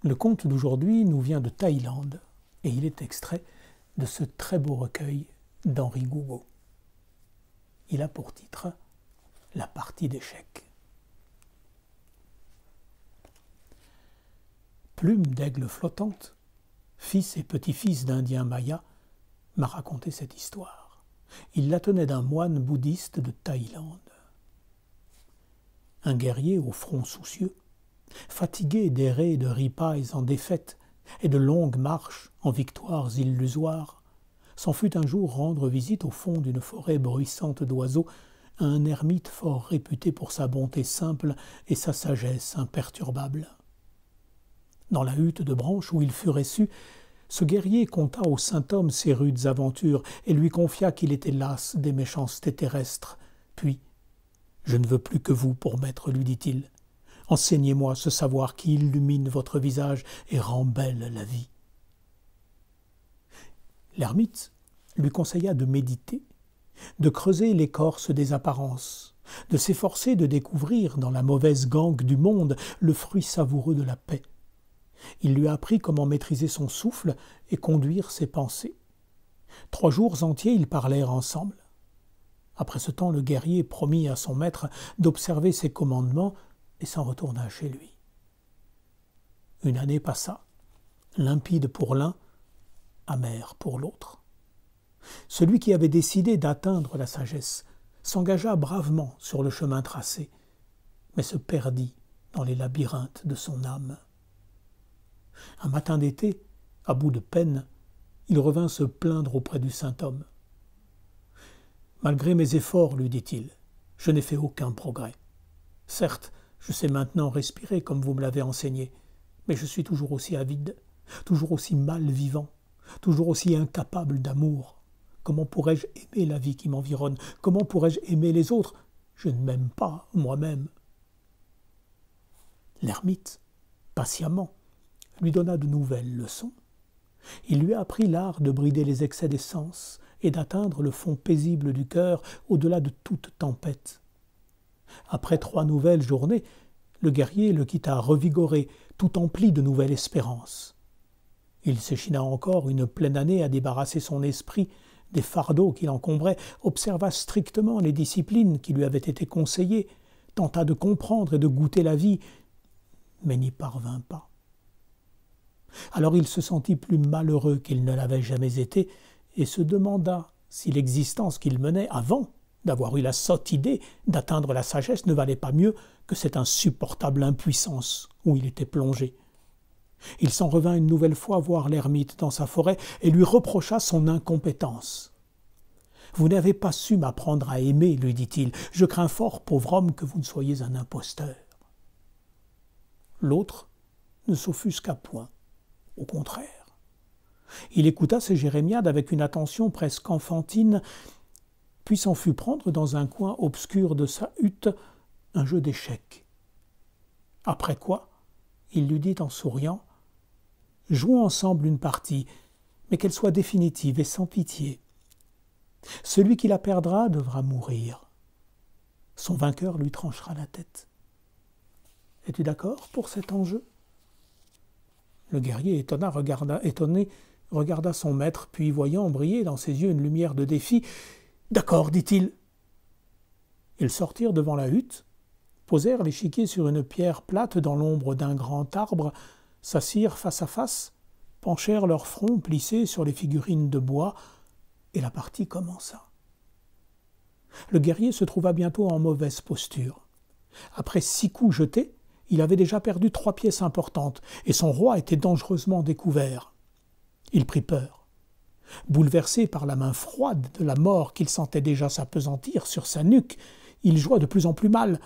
Le conte d'aujourd'hui nous vient de Thaïlande et il est extrait de ce très beau recueil d'Henri Gougaud. Il a pour titre « La partie d'échecs ». Plume d'aigle flottante, fils et petit-fils d'Indiens mayas, m'a raconté cette histoire. Il la tenait d'un moine bouddhiste de Thaïlande. Un guerrier au front soucieux, fatigué d'errer de ripailles en défaite et de longues marches en victoires illusoires, s'en fut un jour rendre visite au fond d'une forêt bruissante d'oiseaux à un ermite fort réputé pour sa bonté simple et sa sagesse imperturbable. Dans la hutte de branches où il fut reçu, ce guerrier conta au saint homme ses rudes aventures et lui confia qu'il était las des méchancetés terrestres. Puis, « Je ne veux plus que vous pour maître, lui dit-il. Enseignez-moi ce savoir qui illumine votre visage et rend belle la vie. » L'ermite lui conseilla de méditer, de creuser l'écorce des apparences, de s'efforcer de découvrir dans la mauvaise gangue du monde le fruit savoureux de la paix. Il lui apprit comment maîtriser son souffle et conduire ses pensées. 3 jours entiers, ils parlèrent ensemble. Après ce temps, le guerrier promit à son maître d'observer ses commandements et s'en retourna chez lui. Une année passa, limpide pour l'un, amer pour l'autre. Celui qui avait décidé d'atteindre la sagesse s'engagea bravement sur le chemin tracé, mais se perdit dans les labyrinthes de son âme. Un matin d'été, à bout de peine, il revint se plaindre auprès du saint homme. « Malgré mes efforts, lui dit-il, je n'ai fait aucun progrès. Certes, je sais maintenant respirer comme vous me l'avez enseigné, mais je suis toujours aussi avide, toujours aussi mal vivant, toujours aussi incapable d'amour. Comment pourrais-je aimer la vie qui m'environne? Comment pourrais-je aimer les autres? Je ne m'aime pas moi-même. » L'ermite, patiemment, lui donna de nouvelles leçons. Il lui apprit l'art de brider les excès des sens et d'atteindre le fond paisible du cœur au-delà de toute tempête. Après 3 nouvelles journées, le guerrier le quitta revigoré, tout empli de nouvelles espérances. Il s'échina encore une pleine année à débarrasser son esprit des fardeaux qui l'encombraient, observa strictement les disciplines qui lui avaient été conseillées, tenta de comprendre et de goûter la vie, mais n'y parvint pas. Alors il se sentit plus malheureux qu'il ne l'avait jamais été et se demanda si l'existence qu'il menait avant d'avoir eu la sotte idée d'atteindre la sagesse ne valait pas mieux que cette insupportable impuissance où il était plongé. Il s'en revint une nouvelle fois voir l'ermite dans sa forêt et lui reprocha son incompétence. « Vous n'avez pas su m'apprendre à aimer, lui dit-il. Je crains fort, pauvre homme, que vous ne soyez un imposteur. » L'autre ne s'offusqua point. Au contraire. Il écouta ces jérémiades avec une attention presque enfantine, puis s'en fut prendre dans un coin obscur de sa hutte un jeu d'échecs. Après quoi, il lui dit en souriant « Jouons ensemble une partie, mais qu'elle soit définitive et sans pitié. Celui qui la perdra devra mourir. Son vainqueur lui tranchera la tête. Es-tu d'accord pour cet enjeu ?» Le guerrier étonné regarda son maître, puis voyant briller dans ses yeux une lumière de défi, « D'accord, dit-il. » Ils sortirent devant la hutte, posèrent l'échiquier sur une pierre plate dans l'ombre d'un grand arbre, s'assirent face à face, penchèrent leurs fronts plissés sur les figurines de bois, et la partie commença. Le guerrier se trouva bientôt en mauvaise posture. Après 6 coups jetés, il avait déjà perdu 3 pièces importantes, et son roi était dangereusement découvert. Il prit peur. Bouleversé par la main froide de la mort qu'il sentait déjà s'appesantir sur sa nuque, il joua de plus en plus mal.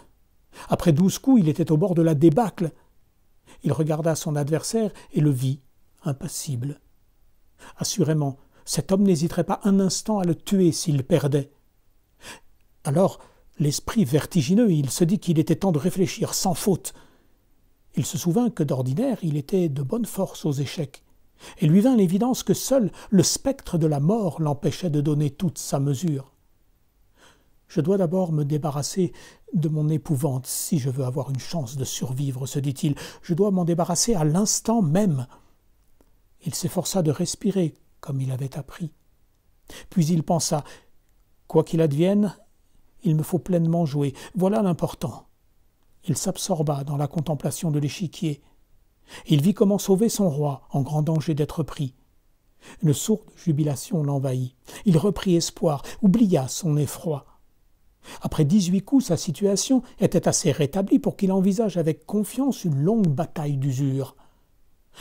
Après 12 coups, il était au bord de la débâcle. Il regarda son adversaire et le vit, impassible. Assurément, cet homme n'hésiterait pas un instant à le tuer s'il perdait. Alors, l'esprit vertigineux, il se dit qu'il était temps de réfléchir sans faute. Il se souvint que d'ordinaire, il était de bonne force aux échecs, et lui vint l'évidence que seul le spectre de la mort l'empêchait de donner toute sa mesure. « Je dois d'abord me débarrasser de mon épouvante si je veux avoir une chance de survivre, se dit-il. Je dois m'en débarrasser à l'instant même. Il s'efforça de respirer comme il avait appris. Puis il pensa, quoi qu'il advienne, il me faut pleinement jouer, voilà l'important. Il s'absorba dans la contemplation de l'échiquier. Il vit comment sauver son roi, en grand danger d'être pris. Une sourde jubilation l'envahit. Il reprit espoir, oublia son effroi. Après 18 coups, sa situation était assez rétablie pour qu'il envisage avec confiance une longue bataille d'usure.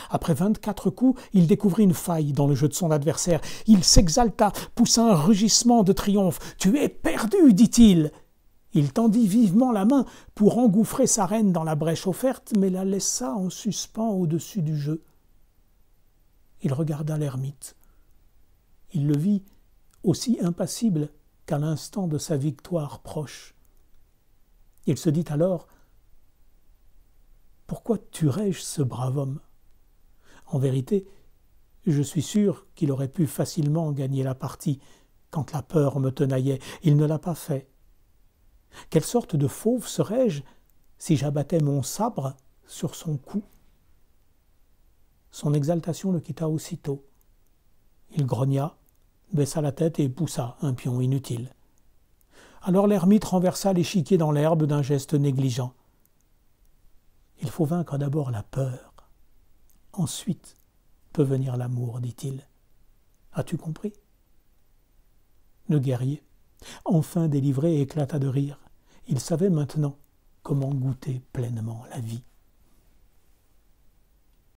Après 24 coups, il découvrit une faille dans le jeu de son adversaire. Il s'exalta, poussa un rugissement de triomphe. « Tu es perdu » dit-il. Il tendit vivement la main pour engouffrer sa reine dans la brèche offerte, mais la laissa en suspens au-dessus du jeu. Il regarda l'ermite. Il le vit aussi impassible qu'à l'instant de sa victoire proche. Il se dit alors « Pourquoi tuerais-je ce brave homme ?» En vérité, je suis sûr qu'il aurait pu facilement gagner la partie quand la peur me tenaillait. Il ne l'a pas fait. Quelle sorte de fauve serais-je si j'abattais mon sabre sur son cou? Son exaltation le quitta aussitôt. Il grogna, baissa la tête et poussa un pion inutile. Alors l'ermite renversa l'échiquier dans l'herbe d'un geste négligent. Il faut vaincre d'abord la peur. Ensuite peut venir l'amour, dit-il. As-tu compris? Le guerrier, enfin délivré, éclata de rire. Il savait maintenant comment goûter pleinement la vie.